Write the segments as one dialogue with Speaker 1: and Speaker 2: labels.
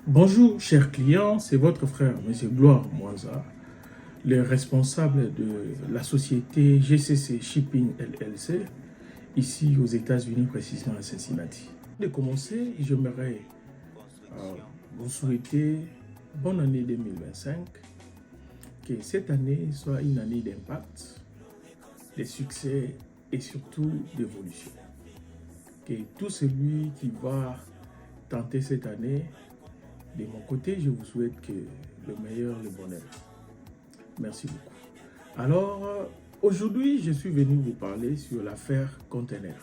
Speaker 1: Bonjour chers clients, c'est votre frère M. Gloire Mwanza, le responsable de la société GCC Shipping LLC, ici aux États-Unis, précisément à Cincinnati. De commencer, j'aimerais vous souhaiter bonne année 2025, que cette année soit une année d'impact, de succès et surtout d'évolution. Que tout celui qui va tenter cette année, de mon côté, je vous souhaite que le meilleur, le bonheur. Merci beaucoup. Alors, aujourd'hui, je suis venu vous parler sur l'affaire Container.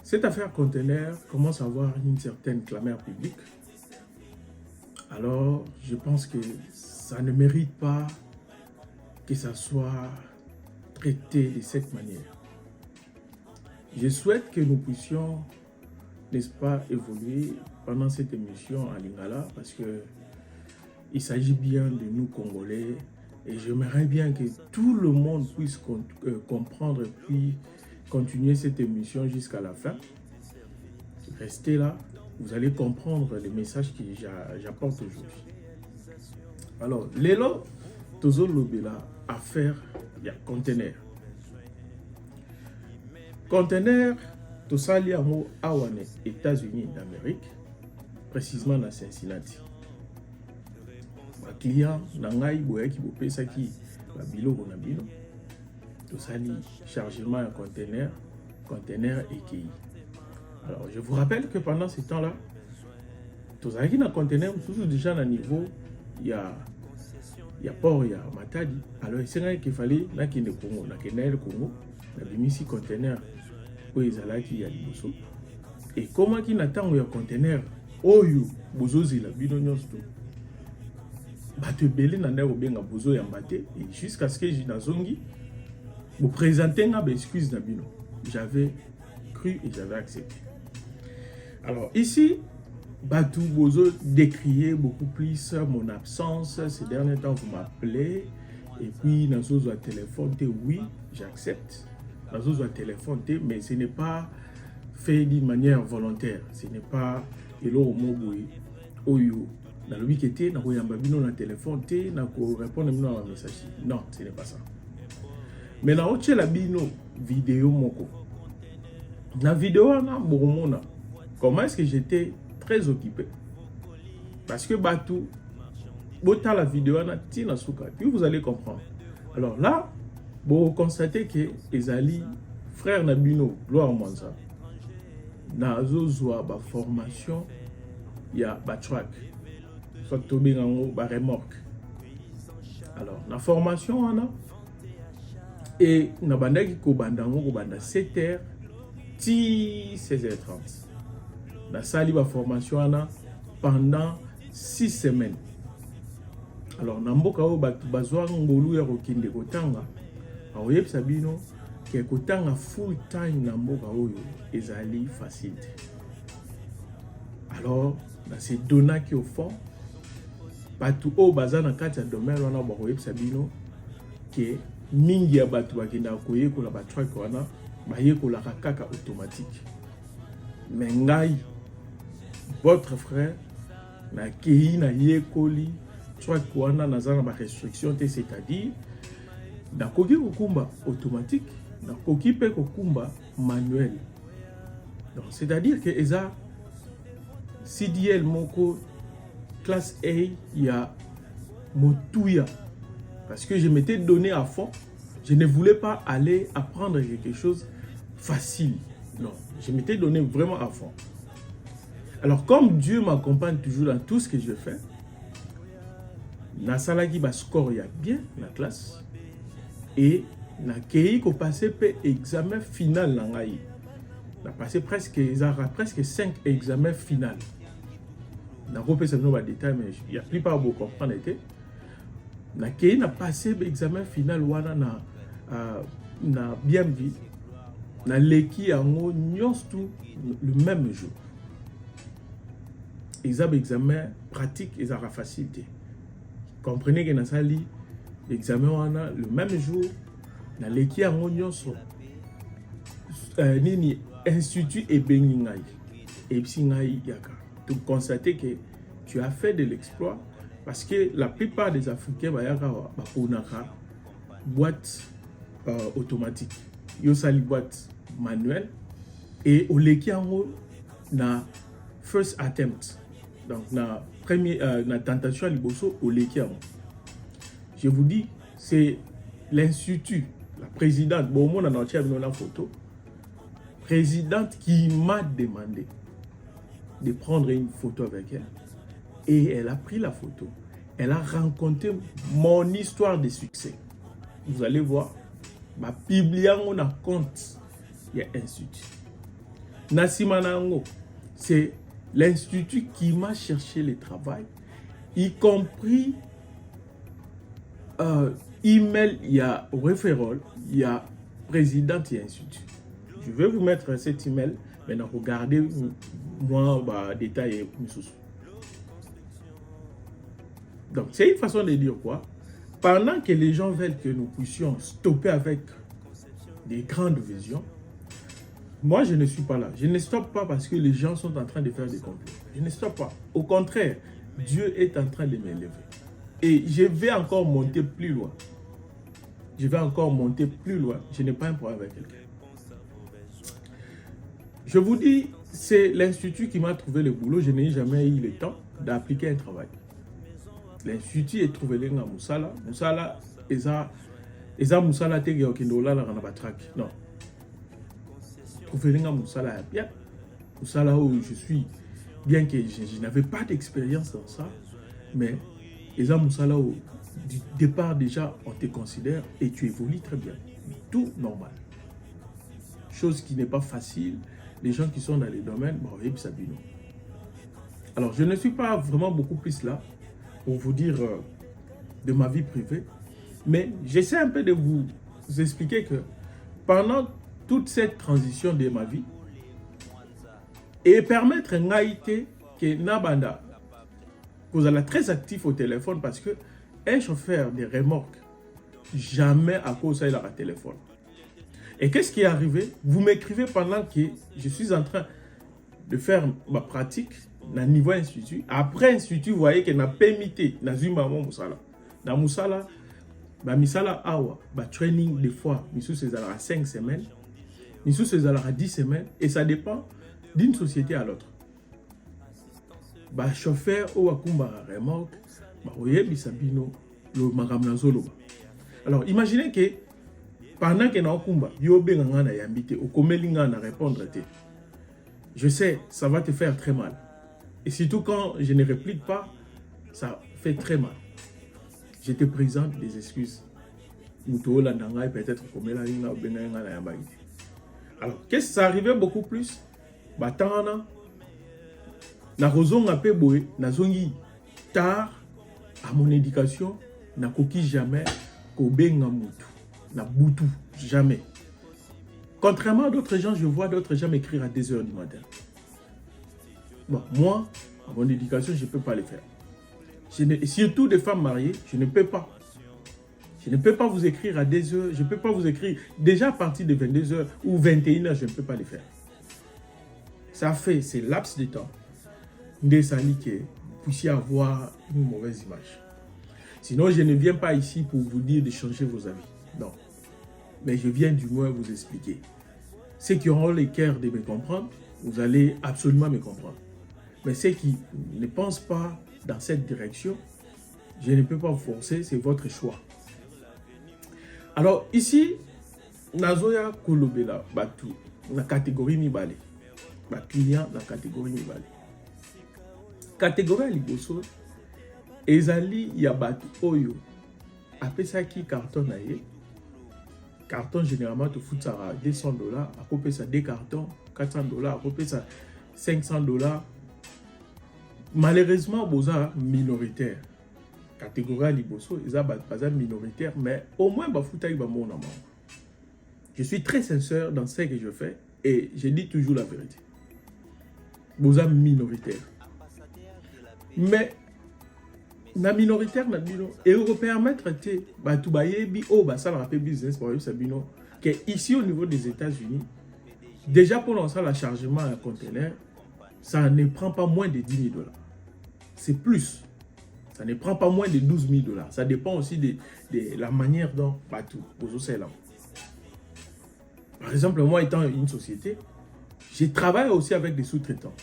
Speaker 1: Cette affaire Container commence à avoir une certaine clameur publique. Alors, je pense que ça ne mérite pas que ça soit traité de cette manière. Je souhaite que nous puissions, n'est-ce pas, évoluer pendant cette émission en Lingala parce que il s'agit bien de nous Congolais et j'aimerais bien que tout le monde puisse comprendre et puis continuer cette émission jusqu'à la fin. Restez là, vous allez comprendre les messages que j'apporte aujourd'hui. Alors, l'élo, tozo lobela, affaire, il y a Container. Container, tout ça lié à États-Unis d'Amérique, précisément dans Cincinnati. Ma client, nangai boya qui bopesa qui la biloko na bino. Tout ça lié chargement à container et qui. Alors, je vous rappelle que pendant ce temps-là, tout ça qui na container, toujours déjà à niveau, il y a port, il y a Matadi. Alors, c'est vrai qu'il fallait là qu'il ne Congo, là qu'il le Congo, la bimisi container. Et comment qui n'attend un conteneur oyo bozozi la bino nyonso bato belé na ndeko benga bozo ya mbate et jusqu'à ce que je nazongi vous présenter nga excuse na bino. J'avais cru et j'avais accepté. Alors ici bato bozo décrier beaucoup plus mon absence ces derniers temps. Vous m'appelez et puis nazo zo téléphone oui j'accepte. Dans un téléphone, mais ce n'est pas fait d'une manière volontaire. Ce n'est pas hello moboui oyo dans le week-end na ko yamba bino na téléphone na ko répondre bino à un message. Non, ce n'est pas ça. Mais na oche la bino vidéo moko. La vidéo na bokomona. Comment est-ce que j'étais très occupé? Parce que batou bota la vidéo na tina suka. Puis vous allez comprendre. Alors là, vous constatez que Ezali, frère Nabino, Gloire Mwanza, na zozwa ba formation, il y a ba track, soit tombé dans ba remorque. Alors, la formation on a et na banda ki ko banda 7h ti 16h30. Na sali ba formation on a pendant 6 semaines. Alors, na mboka o ba bazwa ngolu ya kokinde kotanga. Aoyeb sabino ke kotanga full time na mboka oyo ezali facile. Alors dans ces données qui au fond batu o bazana kati ya domaine wana ba oyeb sabino ke mingi ya batu bakenda koyekola ba track wana bayekola kaka automatique. Mais ngai votre frère na kei na yekoli track wana nazana ba restriction c'est-à-dire nakoki kokumba automatique, nakoki pe kokumba manuel. Donc c'est-à-dire que eza CDL moko classe A, il y a motuya parce que je m'étais donné à fond, je ne voulais pas aller apprendre quelque chose facile. Non, je m'étais donné vraiment à fond. Alors comme Dieu m'accompagne toujours dans tout ce que je fais, na salaki ba score ya bien la classe. Et na kei ko passer pe examen final na ngai. Na passé presque 5 examens final. Na ko pesa no ba détail mais il y a plus pas beaucoup comprendre été. Na kei na passé examen final wana na bien vu. Na leki yango nyonso le même jour. Examen pratique et ça facilité. Comprenez que na sali l'examen wana le même jour na leki yango nyonso nini institut ebengi ngai epsi ngai yaka de constater que tu as fait de l'exploit parce que la plupart des Africains ont une boîte automatique. Ils ont une boîte manuelle et au leki na first attempt. Donc na tentation liboso au leki. Je vous dis, c'est l'institut, la présidente, bon, on a une photo, présidente qui m'a demandé de prendre une photo avec elle. Et elle a pris la photo. Elle a rencontré mon histoire de succès. Vous allez voir, ma publié on a compte, il y a institut. Nasimanango, c'est l'institut qui m'a cherché le travail, y compris email, il y a référol, il y a présidente et institut. Je vais vous mettre cet email, maintenant regardez moi détailler. Donc c'est une façon de dire quoi? Pendant que les gens veulent que nous puissions stopper avec des grandes visions, moi je ne suis pas là. Je ne stoppe pas parce que les gens sont en train de faire des complots. Je ne stoppe pas. Au contraire, Dieu est en train de m'élever. Et je vais encore monter plus loin. Je vais encore monter plus loin. Je n'ai pas un problème avec quelqu'un. Je vous dis, c'est l'institut qui m'a trouvé le boulot. Je n'ai jamais eu le temps d'appliquer un travail. L'institut est trouvé là Moussala. Moussala, eza Moussala te geokindola la rana batrak. Non. Trouvé là Moussala bien. Moussala où je suis, bien que je n'avais pas d'expérience dans ça, mais eza Moussala où du départ déjà on te considère et tu évolues très bien. Tout normal. Chose qui n'est pas facile. Les gens qui sont dans les domaines, alors je ne suis pas vraiment beaucoup plus là pour vous dire de ma vie privée, mais j'essaie un peu de vous expliquer que pendant toute cette transition de ma vie, et permettre un Haïti que Nabanda, vous allez très actif au téléphone parce que un chauffeur de remorque, jamais à cause de leur téléphone. Et qu'est-ce qui est arrivé? Vous m'écrivez pendant que je suis en train de faire ma pratique dans le niveau institut. Après institut, vous voyez que n'a pas imité dans une maman Moussala. Dans Moussala, Misala Awa, training des fois, Missou c'est à 5 semaines, Missou c'est à 10 semaines, et ça dépend d'une société à l'autre. Chauffeur ou akumba remorque, oye bisabino le magamnazolo. Alors imaginez que pendant que na okumba, yo benga na yambite, o komelinga na répondre te. Je sais, ça va te faire très mal. Et surtout quand je ne réplique pas, ça fait très mal. Je te présente des excuses. Peut-être alors, qu'est-ce que ça arrivait beaucoup plus? Batana, na raison a peu boé, na zongi tard à mon éducation, na koki jamais ko benga mutu, na boutou jamais. Contrairement à d'autres gens, je vois d'autres gens m'écrire à 2 h du matin. Bon, moi, à mon éducation, je ne peux pas le faire. Surtout des femmes mariées, je ne peux pas. Je ne peux pas vous écrire à 2 h, je ne peux pas vous écrire déjà à partir de 22 h ou 21 h, je ne peux pas le faire. Ça fait ces laps de temps des salles que vous puissiez avoir une mauvaise image. Sinon, je ne viens pas ici pour vous dire de changer vos avis. Non. Mais je viens du moins vous expliquer. Ceux qui auront le cœur de me comprendre, vous allez absolument me comprendre. Mais ceux qui ne pensent pas dans cette direction, je ne peux pas vous forcer, c'est votre choix. Alors ici, Nazoya Kolobela, Batu, la catégorie Mibale. Client, la catégorie Mibale. Catégorie Liboso, Ezali Yabatu Oyo, après ça qui carton naïe. Carton généralement tu fous ça à $200, à couper ça 2 cartons, $400, à couper ça $500. Malheureusement, boza minoritaire. Catégorie liboso, ils sont minoritaire, mais au moins bafuta iba mon amour. Je suis très sincère dans ce que je fais et je dis toujours la vérité. Boza minoritaire. Mais na minoritaire na bino et vous permettre te batu bayebi o basala rapé business pour eux sabino que ici au niveau des États-Unis déjà pour lancer la chargement à conteneur ça ne prend pas moins de 10 000 $. C'est plus. Ça ne prend pas moins de 12 000 $. Ça dépend aussi de la manière dont tout là. Par exemple, moi étant une société, je travaille aussi avec des sous-traitants.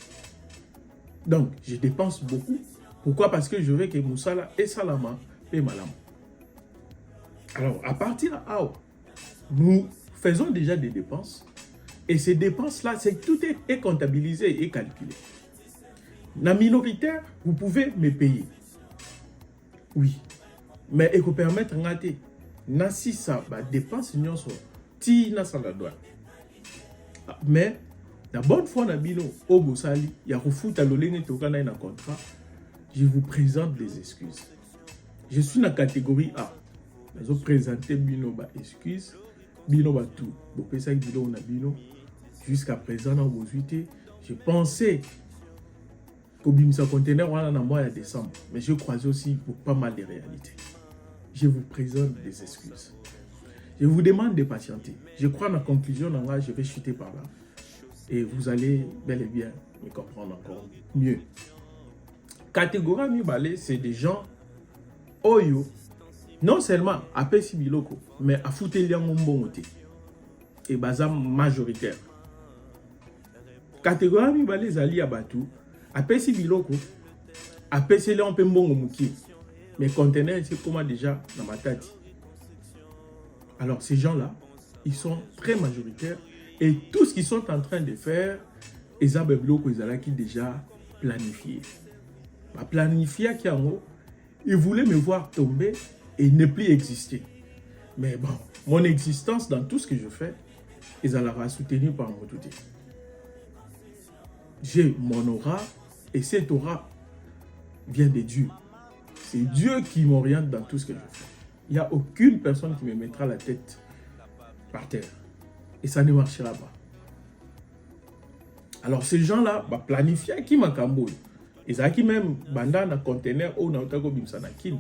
Speaker 1: Donc, je dépense beaucoup. Pourquoi? Parce que je veux que Moussala et Salama paient Malam. Alors, à partir de là, nous faisons déjà des dépenses. Et ces dépenses-là, tout est comptabilisé et calculé. La minoritaire, vous pouvez me payer. Oui. Mais il faut permettre de ngate. Si ça dépense, si ça la doit. Mais la bonne fois, au Bosali, il y a un contrat. Je vous présente des excuses. Je suis dans la catégorie A. Je vais présenter bino excuses. Bino tout. Jusqu'à présent, dans vos je pensais qu'au bimisa conteneur, on a un mois de décembre. Mais je croisais aussi pour pas mal de réalités. Je vous présente des excuses. Je vous demande de patienter. Je crois dans la conclusion, je vais chuter par là. Et vous allez bel et bien me comprendre encore mieux. Catégorie Mibale, c'est des gens oyo, non seulement à Pessi Biloko, mais à Foutelia Mbongote. Et bazam majoritaire. Catégorie Mibale, Zali Abatou, à Pessi Biloko, à Pessi Léon Pembongo Mouki. Mais conteneurs, c'est comment déjà dans ma tête. Alors ces gens-là, ils sont très majoritaires et tout ce qu'ils sont en train de faire, ils ont déjà planifié. Planifié qui en haut, ils voulaient me voir tomber et ne plus exister. Mais bon, mon existence dans tout ce que je fais, ils allaient soutenir par mon tout. J'ai mon aura et cette aura vient de Dieu. C'est Dieu qui m'oriente dans tout ce que je fais. Il n'y a aucune personne qui me mettra la tête par terre. Et ça ne marchera pas. Alors ces gens-là, planifier qui m'a camboulé. Ils ont qui même banda dans conteneur ou dans le bimsanakin.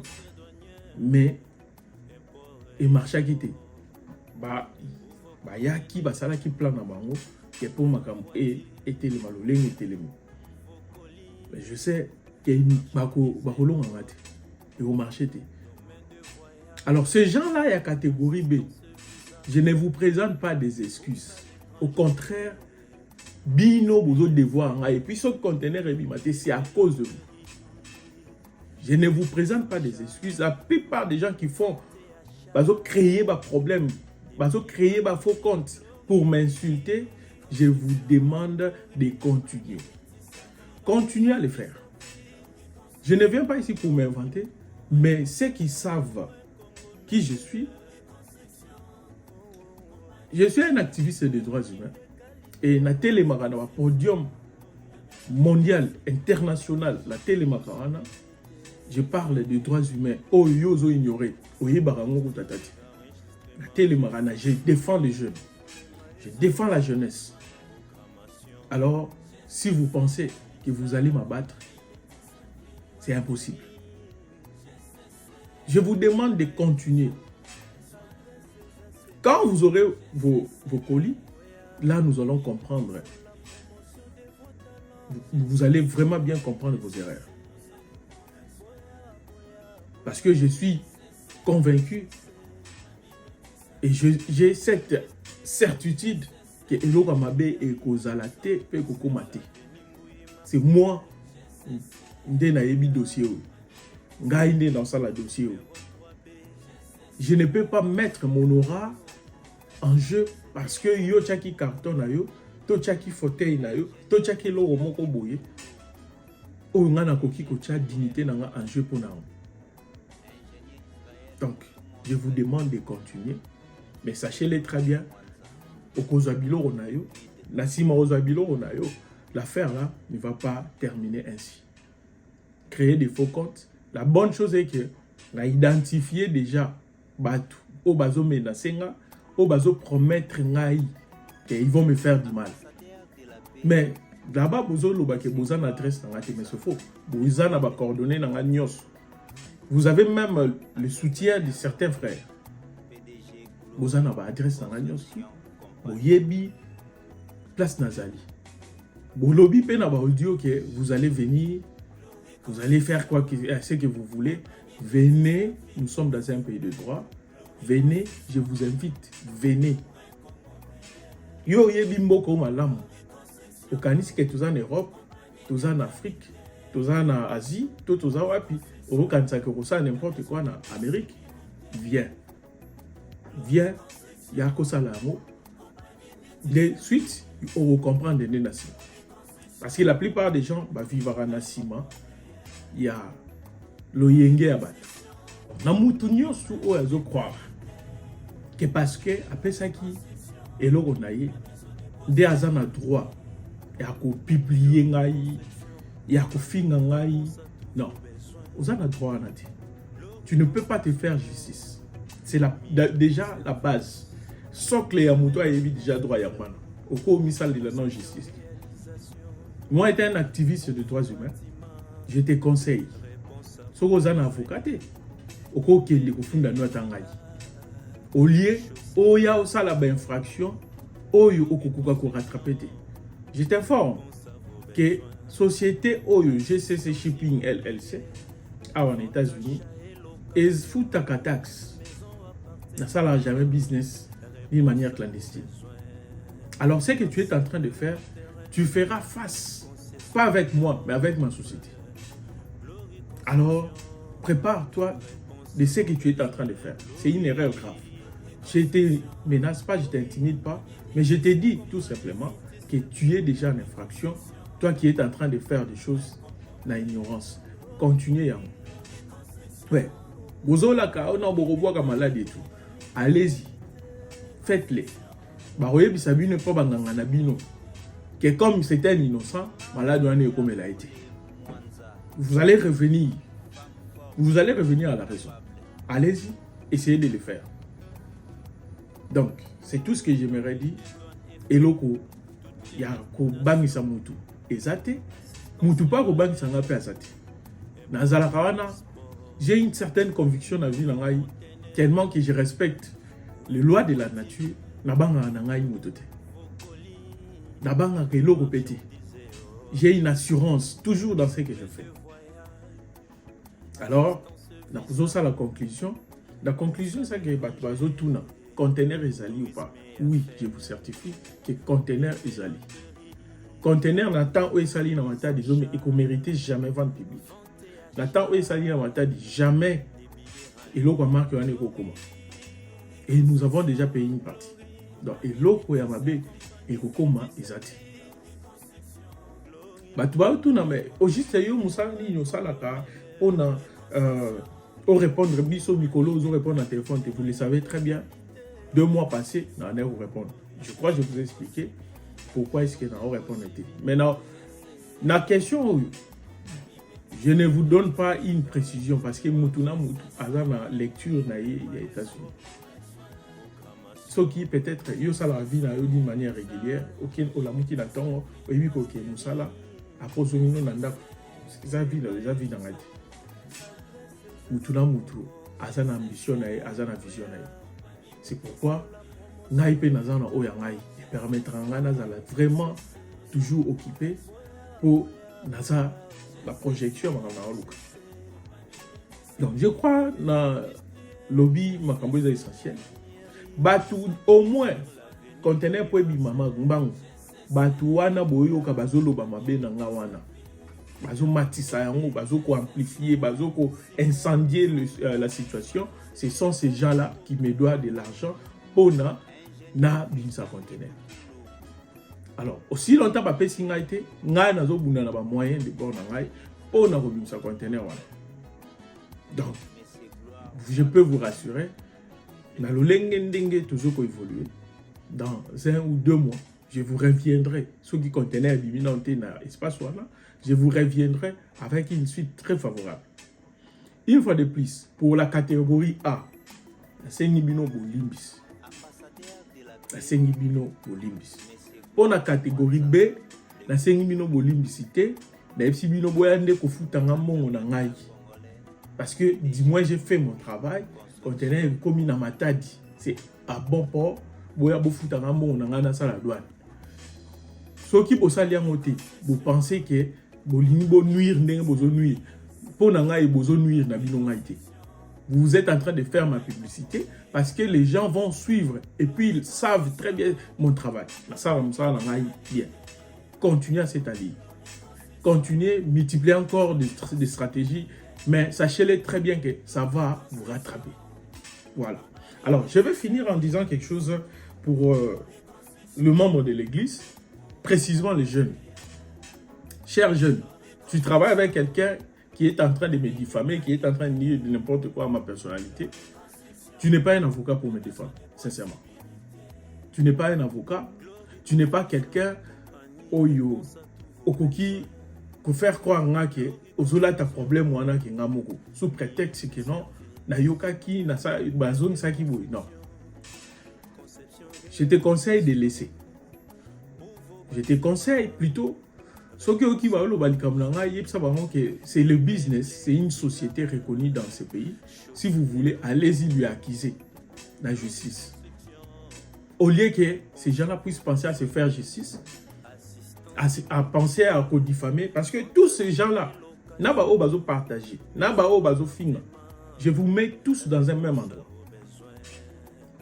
Speaker 1: Mais il marche à quitter. Il y a qui ça qui plan dans bango qui pour ma cambo et télémaloleng et télémo. Mais je sais qu'il y a une bakolong en maté. Et vous marchez. Alors ces gens-là, il y a catégorie B. Je ne vous présente pas des excuses. Au contraire, bino vous devoir et puis ce conteneur c'est à cause de vous. Je ne vous présente pas des excuses. La plupart des gens qui font créer des problèmes, créer des faux comptes pour m'insulter, je vous demande de continuer. Continuez à le faire. Je ne viens pas ici pour m'inventer, mais ceux qui savent qui je suis un activiste des droits humains et na télémarana au podium mondial international la télémarana je parle des droits humains oh yozo ignoré oye barango tatati la télémarana je défends les jeunes, je défends la jeunesse. Alors si vous pensez que vous allez m'abattre, c'est impossible. Je vous demande de continuer. Quand vous aurez vos colis, là nous allons comprendre. Vous allez vraiment bien comprendre vos erreurs. Parce que je suis convaincu et j'ai cette certitude que Elo Ramabe et Kozalate peut Kokomate. C'est moi qui ai dossier. Dans ça, dossier. Je ne peux pas mettre mon aura en jeu parce que yo chaki carton na yo, to chaki fauteuil na yo, to chaki loro moko boye. O ngana koki ko cha dignité na nga en jeu pour na. Donc, je vous demande de continuer, mais sachez-le très bien, au Kozabilo Ronayo, Nassima Ozabilo Ronayo, l'affaire là ne va pas terminer ainsi. Créer des faux comptes. La bonne chose est que on a identifié déjà Batu, au bazo menacenga, au bazo promettre ngai qu'ils vont me faire du mal. Mais là-bas, bozo loba ke boza na adresse na ngate mais c'est faux. Boza na ba coordonnées na nganyos. Vous avez même le soutien de certains frères. Boza na ba adresse na nganyos. Boyebi place Nazali. Bolobi pe na ba audio que vous allez venir, vous allez faire quoi que ce que vous voulez. Venez, nous sommes dans un pays de droit. Venez, je vous invite. Venez. Yo yebi mboko malamu. Okanisi que tous en Europe, tous en Afrique, tous en Asie, tous en wapi. Okanisa que ça n'importe quoi en Amérique. Viens. Viens. Yako salamo. Les suites, on va comprendre les nations. Parce que la plupart des gens vivent à Nassima. Il y a le yenge à battre. On a moutonio sous eux à croire que parce que après ça qui est là on a eu des azan à droit et à publier ngai et à finir ngai non aux an à droit on a dit tu ne peux pas te faire justice. C'est déjà la base. Sauf que les amoutois aient déjà droit à mana au cours misal de la non justice. Moi étant un activiste de droits humains, je te conseille. Si vous êtes un avocat, au cas où vous fondez un au lieu où il y a aussi la infraction, où il y a rattraper. Je t'informe que société GCC Shipping LLC aux États-Unis et fout ta taxe. Ça n'a jamais business d'une manière clandestine. Alors ce que tu es en train de faire, tu feras face, pas avec moi, mais avec ma société. Alors, prépare-toi de ce que tu es en train de faire. C'est une erreur grave. Je ne te menace pas, je ne t'intimide pas, mais je te dis tout simplement que tu es déjà en infraction, toi qui es en train de faire des choses dans l'ignorance. Continuez à moi. Ouais. Vous avez la maladie et tout. Allez-y. Faites-les. Que comme c'était un innocent, malade comme elle a été. Vous allez revenir. Vous allez revenir à la raison. Allez-y, essayez de le faire. Donc, c'est tout ce que j'aimerais dire. Et loko, il y a ko bangisa mutu. Ezate, mutu pas ko bangisa ngape azate. Nazala kawana, j'ai une certaine conviction dans la vie nangai, tellement que je respecte les lois de la nature. Nabanga nangai mutote. Nabanga ke loko pété. J'ai une assurance toujours dans ce que je fais. Alors, la conclusion, c'est que le conteneur est allé ou pas. Oui, je vous certifie que le conteneur est allé. Le conteneur n'attend où est allé dans la tête des hommes et qu'on ne mérite jamais vendre public. N'attend où est allé dans la tête jamais et l'eau qu'on marque un éco commun. Et nous avons déjà payé une partie. Donc, et l'eau qu'on a marqué et qu'on commun est allé. Au juste, on a on répondre biso Mikolo, on répond à téléphone, vous le savez très bien. 2 mois passés, on a répondre. Je crois que je vous ai expliqué pourquoi est-ce que on répond. Maintenant, la question, je ne vous donne pas une précision parce que Moutuna Moutou a la lecture des États-Unis. Ce qui peut-être, il y a la vie d'une manière régulière, auquel on a mis dans le temps, et puis que nous sommes là, après nous avons déjà vu dans la vie. Mutuna mutu azana ambition na azana vision na. C'est pourquoi ngai pe nazana oya ngai permettra nga nazala vraiment toujours occupé pour naza la projection na luka. Donc je crois na lobby makambo est essentiel. Batu au moins conteneur pour bi mama ngbango. Batu wana boyo ka bazolo ba mabe na nga wana. Bazo matissa yango, bazo ko amplifier, bazo ko incendier la situation. Ce sont ces gens-là qui me doivent de l'argent pour na binsa conteneur. Alors, aussi longtemps que je n'ai pas été, je n'ai pas moyen de bord pour na binsa conteneur. Donc, je peux vous rassurer, na lo lenge toujours évoluer. Dans 1 ou 2 mois, je vous reviendrai. Ceux qui contenaient l'imminenté dans l'espace, je vous reviendrai avec une suite très favorable. Une fois de plus, pour la catégorie A, la Sengibino Bolimbis. La Sengibino Bolimbis. Pour la catégorie B, la Sengibino Bolimbisité, la Epsibino Boyande Kofutanga Mongo Nangai. Parce que, dis-moi, j'ai fait mon travail, conteneur commis dans ma tadi. C'est à bon port, Boya Bofutanga Mongo Nangana Saladouane. Ceux qui bossent à l'IAMOT, vous pensez que vous nuire, vous nuire. Pour vous nuire, vous êtes en train de faire ma publicité parce que les gens vont suivre et puis ils savent très bien mon travail. Ça, bien. Continuez à cette allée. Continuez, multipliez encore des stratégies, mais sachez-le très bien que ça va vous rattraper. Voilà. Alors, je vais finir en disant quelque chose pour le membre de l'église, précisément les jeunes. Chers jeunes, tu travailles avec quelqu'un qui est en train de me diffamer, qui est en train de dire n'importe quoi à ma personnalité. Tu n'es pas un avocat pour me défendre, sincèrement. Tu n'es pas un avocat, tu n'es pas quelqu'un oyo okoki ko faire croire que ozola ta problème wana ke ngamoko sous prétexte que non na yokaki na sa bazong sa ki boy. Non. Je te conseille de laisser. Je te conseille plutôt c'est le business, c'est une société reconnue dans ce pays. Si vous voulez, allez-y lui accuser la justice. Au lieu que ces gens-là puissent penser à se faire justice, à penser à diffamer, parce que tous ces gens-là, je vous mets tous dans un même endroit.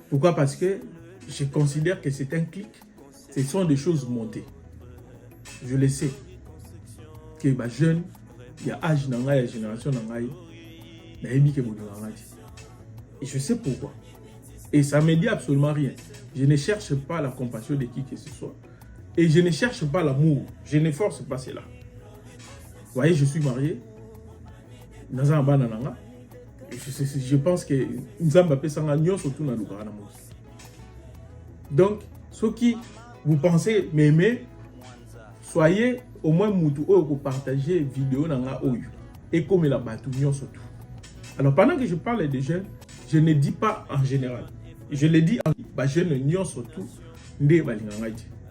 Speaker 1: Pourquoi? Parce que je considère que c'est un clic, ce sont des choses montées. Je le sais. Que les jeunes, il y a âge dans la génération dans et je sais pourquoi. Et ça ne me dit absolument rien. Je ne cherche pas la compassion de qui que ce soit. Et je ne cherche pas l'amour. Je ne force pas cela. Vous voyez, je suis marié. Je pense que nous avons appelé ça surtout dans le Ghana. Donc, ceux qui vous pensez m'aimer, soyez au moins moutou pour partager vidéo dans la oyo et comme la batouillon surtout. Alors pendant que je parle des jeunes, je ne dis pas en général. Je le dis en jeunes surtout.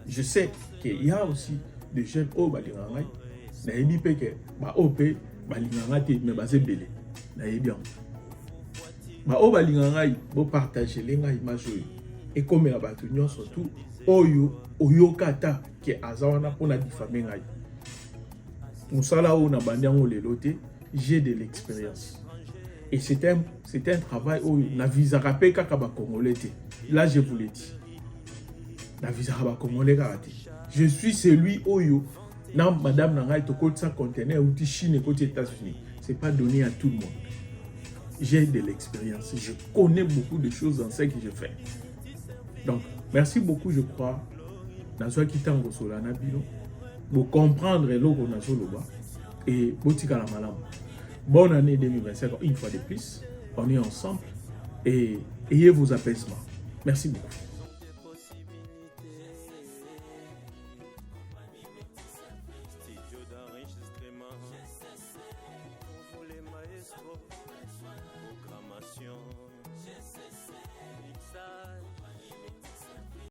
Speaker 1: Je sais qu'il y a aussi des jeunes au balingangay. Naïbi peke ba op balingangate mais basé belé. Naïbi bien. Ba o balingangay bo partager lenga image et comme la batouillon surtout oyo oyokata ke azawana pona diffamer ngai. J'ai de l'expérience. Et c'est un travail où la visa rappelle Congolais. Là, je vous l'ai dit. La visa Congolais. Je suis celui où madame Nangai to côté 100 conteneurs ou Chine et côté États-Unis. C'est pas donné à tout le monde. J'ai de l'expérience. Je connais beaucoup de choses dans ce que je fais. Donc, merci beaucoup, je crois. Dans ce qui t'en solana bilo. Pour comprendre l'eau et botika la malam. Bonne année 2025 une fois de plus. On est ensemble et ayez vos apaisements. Merci beaucoup.
Speaker 2: Programmation.